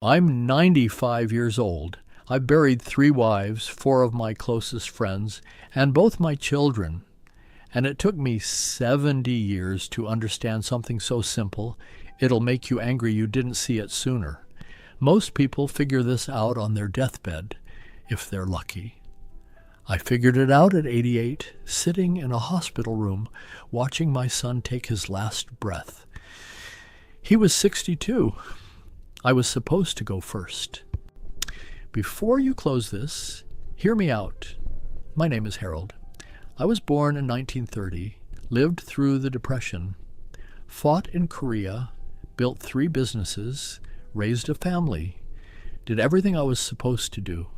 I'm 95 years old. I've buried 3 wives, 4 of my closest friends, and both my children. And it took me 70 years to understand something so simple, it'll make you angry you didn't see it sooner. Most people figure this out on their deathbed, if they're lucky. I figured it out at 88, sitting in a hospital room, watching my son take his last breath. He was 62. I was supposed to go first. Before you close this, hear me out. My name is Harold. I was born in 1930, lived through the Depression, fought in Korea, built 3 businesses, raised a family, did everything I was supposed to do,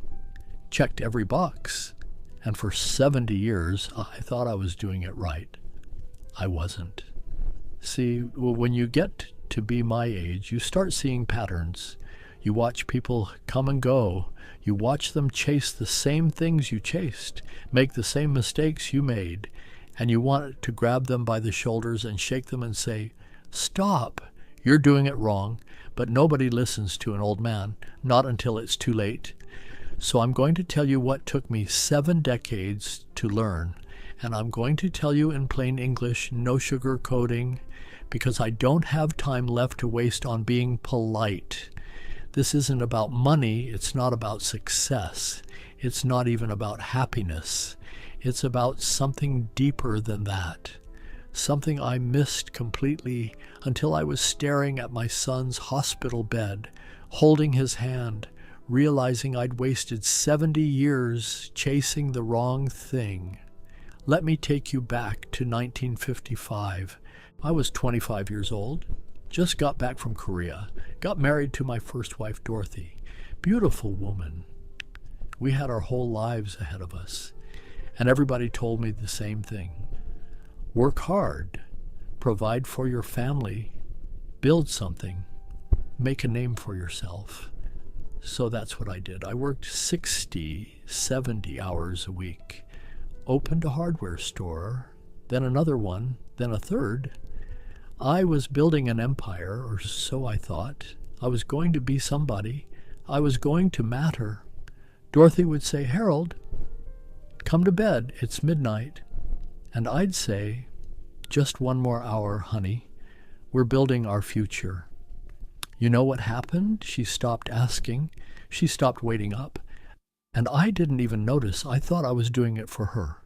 checked every box, and for 70 years I thought I was doing it right. I wasn't. See, when you get to be my age, you start seeing patterns. You watch people come and go. You watch them chase the same things you chased, make the same mistakes you made, and you want to grab them by the shoulders and shake them and say, "Stop, you're doing it wrong." But nobody listens to an old man, not until it's too late. So I'm going to tell you what took me 7 decades to learn, and I'm going to tell you in plain English, no sugar coating, because I don't have time left to waste on being polite. This isn't about money. It's not about success. It's not even about happiness. It's about something deeper than that. Something I missed completely until I was staring at my son's hospital bed, holding his hand, realizing I'd wasted 70 years chasing the wrong thing. Let me take you back to 1955. I was 25 years old, just got back from Korea, got married to my first wife, Dorothy. Beautiful woman. We had our whole lives ahead of us, and everybody told me the same thing. Work hard, provide for your family, build something, make a name for yourself. So that's what I did. I worked 60, 70 hours a week, opened a hardware store, then another one, then a third. I was building an empire, or so I thought. I was going to be somebody. I was going to matter. Dorothy would say, "Harold, come to bed. It's midnight." And I'd say, "Just 1 more hour, honey. We're building our future." You know what happened? She stopped asking. She stopped waiting up. And I didn't even notice. I thought I was doing it for her,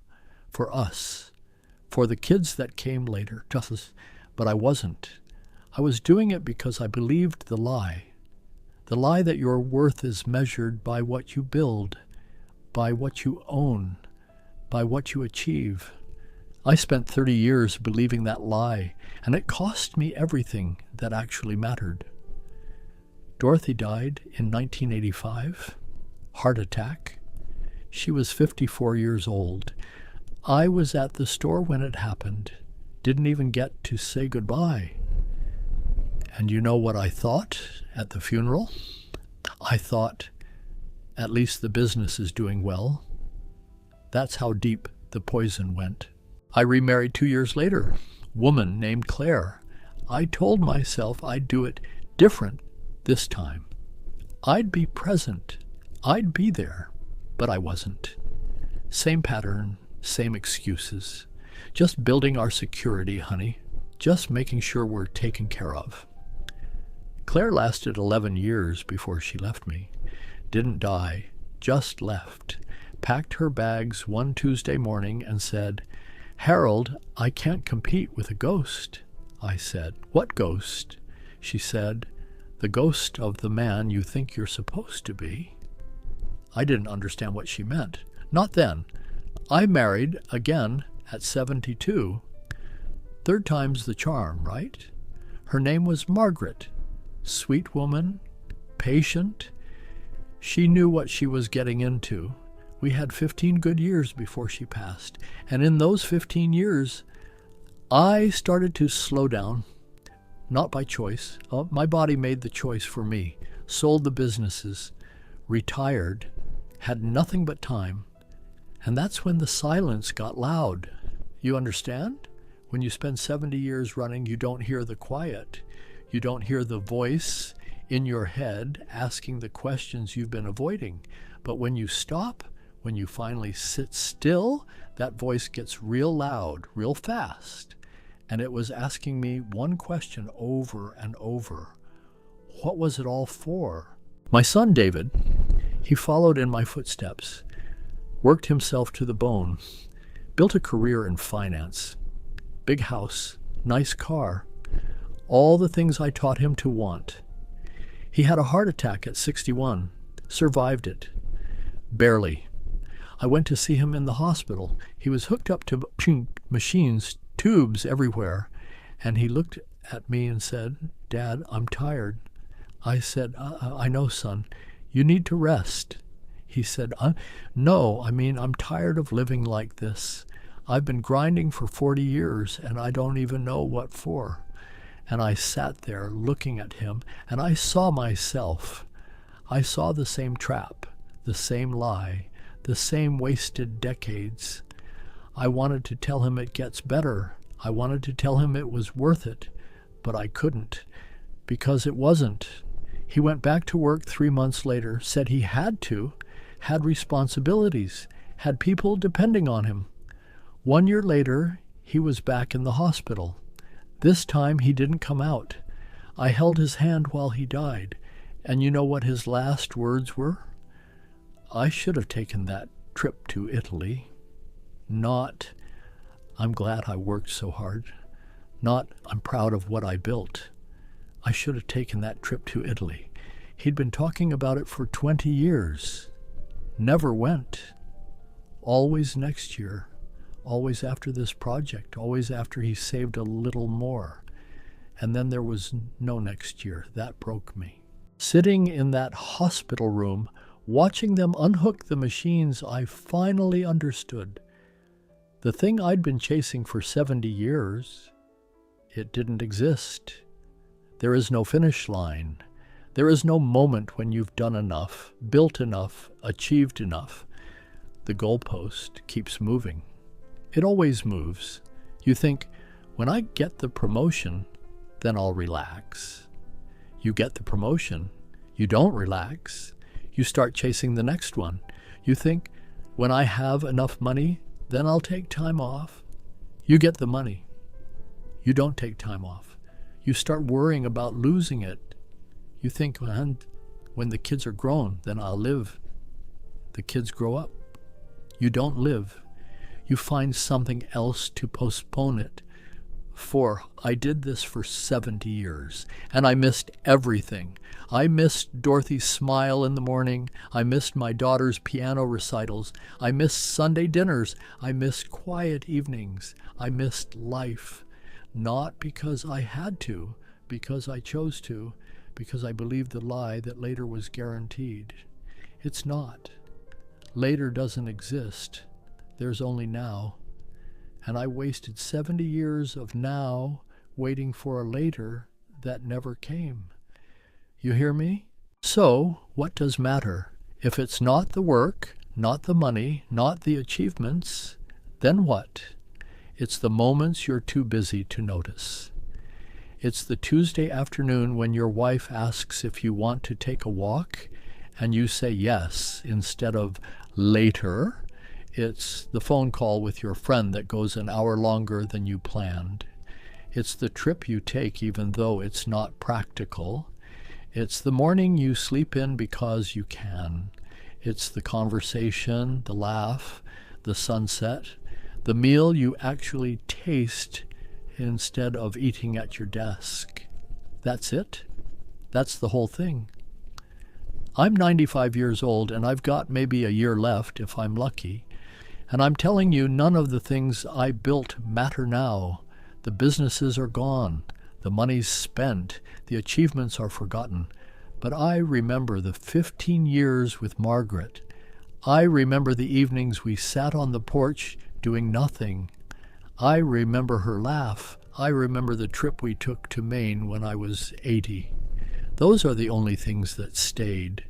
for us, for the kids that came later, but I wasn't. I was doing it because I believed the lie that your worth is measured by what you build, by what you own, by what you achieve. I spent 30 years believing that lie, and it cost me everything that actually mattered. Dorothy died in 1985, heart attack. She was 54 years old. I was at the store when it happened, didn't even get to say goodbye. And you know what I thought at the funeral? I thought, at least the business is doing well. That's how deep the poison went. I remarried 2 years later, woman named Claire. I told myself I'd do it different this time. I'd be present. I'd be there, but I wasn't. Same pattern, same excuses. Just building our security, honey. Just making sure we're taken care of. Claire lasted 11 years before she left me. Didn't die, just left. Packed her bags one Tuesday morning and said, "Harold, I can't compete with a ghost." I said, "What ghost?" She said, "The ghost of the man you think you're supposed to be." I didn't understand what she meant. Not then. I married again at 72. 3rd time's the charm, right? Her name was Margaret. Sweet woman, patient. She knew what she was getting into. We had 15 good years before she passed. And in those 15 years, I started to slow down, not by choice. My body made the choice for me. Sold the businesses, retired, had nothing but time. And that's when the silence got loud. You understand? When you spend 70 years running, you don't hear the quiet. You don't hear the voice in your head asking the questions you've been avoiding. But when you stop, when you finally sit still, that voice gets real loud, real fast. And it was asking me one question over and over. What was it all for? My son David, he followed in my footsteps, worked himself to the bone, built a career in finance, big house, nice car, all the things I taught him to want. He had a heart attack at 61, survived it. Barely. I went to see him in the hospital. He was hooked up to machines, tubes everywhere, and he looked at me and said, "Dad, I'm tired." I said, I know, son. You need to rest. He said, no, I'm tired of living like this. I've been grinding for 40 years, and I don't even know what for. And I sat there looking at him, and I saw myself. I saw the same trap, the same lie, the same wasted decades. I wanted to tell him it gets better. I wanted to tell him it was worth it, but I couldn't, because it wasn't. He went back to work 3 months later, said he had to, had responsibilities, had people depending on him. 1 year later, he was back in the hospital. This time he didn't come out. I held his hand while he died, and you know what his last words were? I should have taken that trip to Italy. Not, I'm glad I worked so hard. Not, I'm proud of what I built. I should have taken that trip to Italy. He'd been talking about it for 20 years. Never went. Always next year. Always after this project. Always after he saved a little more. And then there was no next year. That broke me. Sitting in that hospital room, watching them unhook the machines, I finally understood. The thing I'd been chasing for 70 years, it didn't exist. There is no finish line. There is no moment when you've done enough, built enough, achieved enough. The goalpost keeps moving. It always moves. You think, when I get the promotion, then I'll relax. You get the promotion. You don't relax. You start chasing the next one. You think, when I have enough money, then I'll take time off. You get the money. You don't take time off. You start worrying about losing it. You think, when the kids are grown, then I'll live. The kids grow up. You don't live. You find something else to postpone it for. I did this for 70 years, and I missed everything. I missed Dorothy's smile in the morning. I missed my daughter's piano recitals. I missed Sunday dinners. I missed quiet evenings. I missed life. Not because I had to, because I chose to, because I believed the lie that later was guaranteed. It's not. Later doesn't exist. There's only now. And I wasted 70 years of now waiting for a later that never came. You hear me? So, what does matter? If it's not the work, not the money, not the achievements, then what? It's the moments you're too busy to notice. It's the Tuesday afternoon when your wife asks if you want to take a walk, and you say yes instead of later. It's the phone call with your friend that goes an hour longer than you planned. It's the trip you take even though it's not practical. It's the morning you sleep in because you can. It's the conversation, the laugh, the sunset, the meal you actually taste instead of eating at your desk. That's it. That's the whole thing. I'm 95 years old, and I've got maybe a year left if I'm lucky. And I'm telling you, none of the things I built matter now. The businesses are gone. The money's spent. The achievements are forgotten. But I remember the 15 years with Margaret. I remember the evenings we sat on the porch doing nothing. I remember her laugh. I remember the trip we took to Maine when I was 80. Those are the only things that stayed.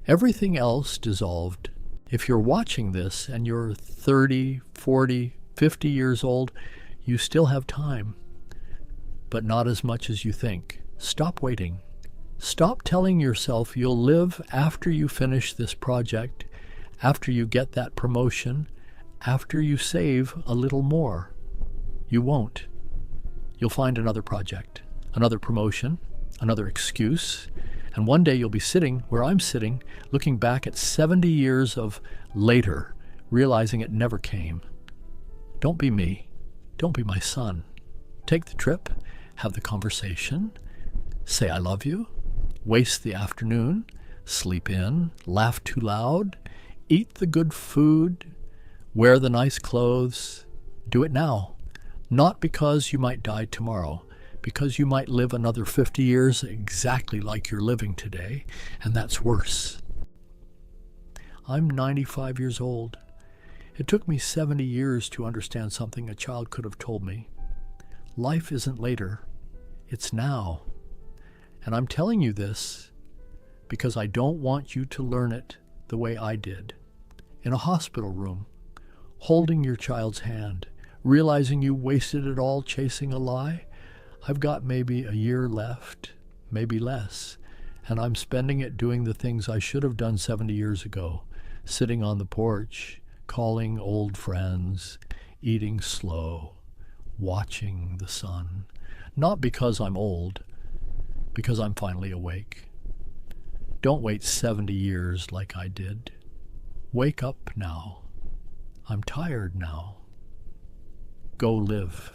Everything else dissolved. If you're watching this and you're 30, 40, 50 years old, you still have time, but not as much as you think. Stop waiting. Stop telling yourself you'll live after you finish this project, after you get that promotion, after you save a little more. You won't. You'll find another project, another promotion, another excuse, and one day you'll be sitting where I'm sitting, looking back at 70 years of later, realizing it never came. Don't be me. Don't be my son. Take the trip, have the conversation, say I love you, waste the afternoon, sleep in, laugh too loud, eat the good food, wear the nice clothes. Do it now. Not because you might die tomorrow, because you might live another 50 years exactly like you're living today, and that's worse. I'm 95 years old. It took me 70 years to understand something a child could have told me. Life isn't later, it's now. And I'm telling you this because I don't want you to learn it the way I did. In a hospital room, holding your child's hand, realizing you wasted it all chasing a lie. I've got maybe a year left, maybe less, and I'm spending it doing the things I should have done 70 years ago, sitting on the porch, calling old friends, eating slow, watching the sun. Not because I'm old, because I'm finally awake. Don't wait 70 years like I did. Wake up now. I'm tired now. Go live.